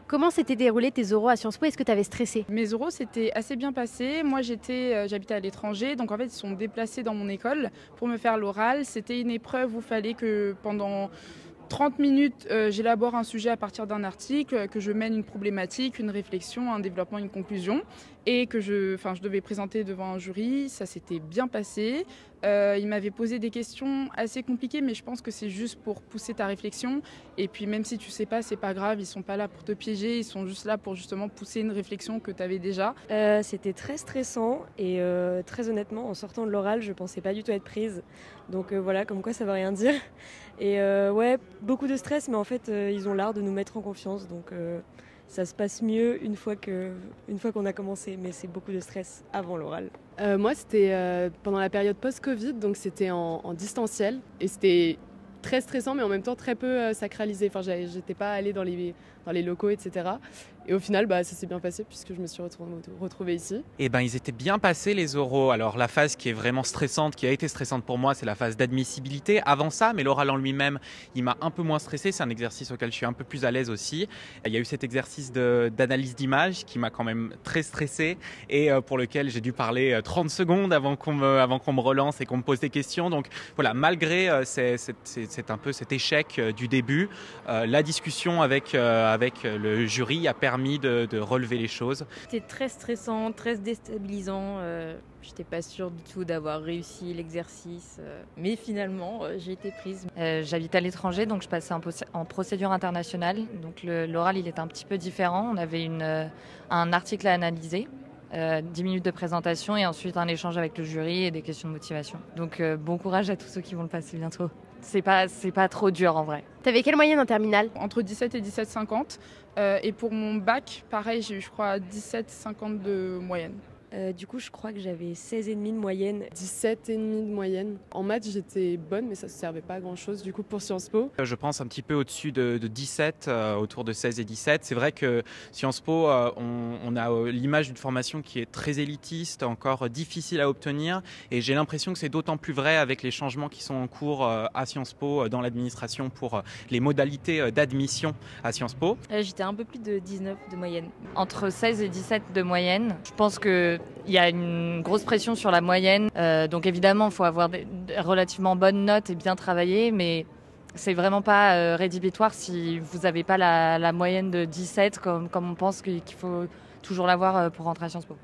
Comment s'étaient déroulés tes oraux à Sciences Po? Est-ce que tu avais stressé? Mes oraux, c'était assez bien passé. Moi, j'habitais à l'étranger, donc en fait, ils sont déplacés dans mon école pour me faire l'oral. C'était une épreuve où il fallait que pendant 30 minutes, j'élabore un sujet à partir d'un article, que je mène une problématique, une réflexion, un développement, une conclusion, et que je devais présenter devant un jury. Ça s'était bien passé. Il m'avait posé des questions assez compliquées, mais je pense que c'est juste pour pousser ta réflexion. Et puis même si tu sais pas, c'est pas grave, ils sont pas là pour te piéger, ils sont juste là pour justement pousser une réflexion que tu avais déjà. C'était très stressant et très honnêtement, en sortant de l'oral, je pensais pas du tout être prise. Donc voilà, comme quoi ça veut rien dire. Et ouais, beaucoup de stress, mais en fait, ils ont l'art de nous mettre en confiance. Donc ça se passe mieux une fois qu'on a commencé, mais c'est beaucoup de stress avant l'oral. Moi, c'était pendant la période post-Covid, donc c'était en distanciel. Et c'était très stressant, mais en même temps très peu sacralisé. Enfin, j'étais pas allée dans les locaux, etc. Et au final, ça s'est bien passé puisque je me suis retrouvée ici. Eh ben, ils étaient bien passés les oraux. Alors la phase qui est vraiment stressante, qui a été stressante pour moi, c'est la phase d'admissibilité. Avant ça, mais l'oral en lui-même, il m'a un peu moins stressé. C'est un exercice auquel je suis un peu plus à l'aise aussi. Il y a eu cet exercice d'analyse d'image qui m'a quand même très stressé et pour lequel j'ai dû parler 30 secondes avant qu'on me relance et qu'on me pose des questions. Donc voilà, malgré c'est un peu cet échec du début, la discussion avec le jury a permis de relever les choses. C'était très stressant, très déstabilisant. J'étais pas sûre du tout d'avoir réussi l'exercice. Mais finalement, j'ai été prise. J'habite à l'étranger, donc je passais en procédure internationale. Donc l'oral, il était un petit peu différent. On avait un article à analyser. 10 minutes de présentation et ensuite un échange avec le jury et des questions de motivation. Donc bon courage à tous ceux qui vont le passer bientôt. C'est pas trop dur en vrai. T'avais quelle moyenne en terminale? Entre 17 et 17,50. Et pour mon bac, pareil, j'ai eu, je crois, 17,50 de moyenne. Du coup, je crois que j'avais 16,5 de moyenne. 17,5 de moyenne. En maths, j'étais bonne, mais ça ne servait pas à grand-chose du coup pour Sciences Po. Je pense un petit peu au-dessus de 17, autour de 16 et 17. C'est vrai que Sciences Po, on a l'image d'une formation qui est très élitiste, encore difficile à obtenir. Et j'ai l'impression que c'est d'autant plus vrai avec les changements qui sont en cours à Sciences Po, dans l'administration, pour les modalités d'admission à Sciences Po. J'étais un peu plus de 19 de moyenne. Entre 16 et 17 de moyenne. Je pense qu'il y a une grosse pression sur la moyenne. Donc évidemment, il faut avoir des relativement bonnes notes et bien travailler, mais c'est vraiment pas rédhibitoire si vous n'avez pas la moyenne de 17 comme on pense qu'il faut toujours l'avoir pour rentrer à Sciences Po.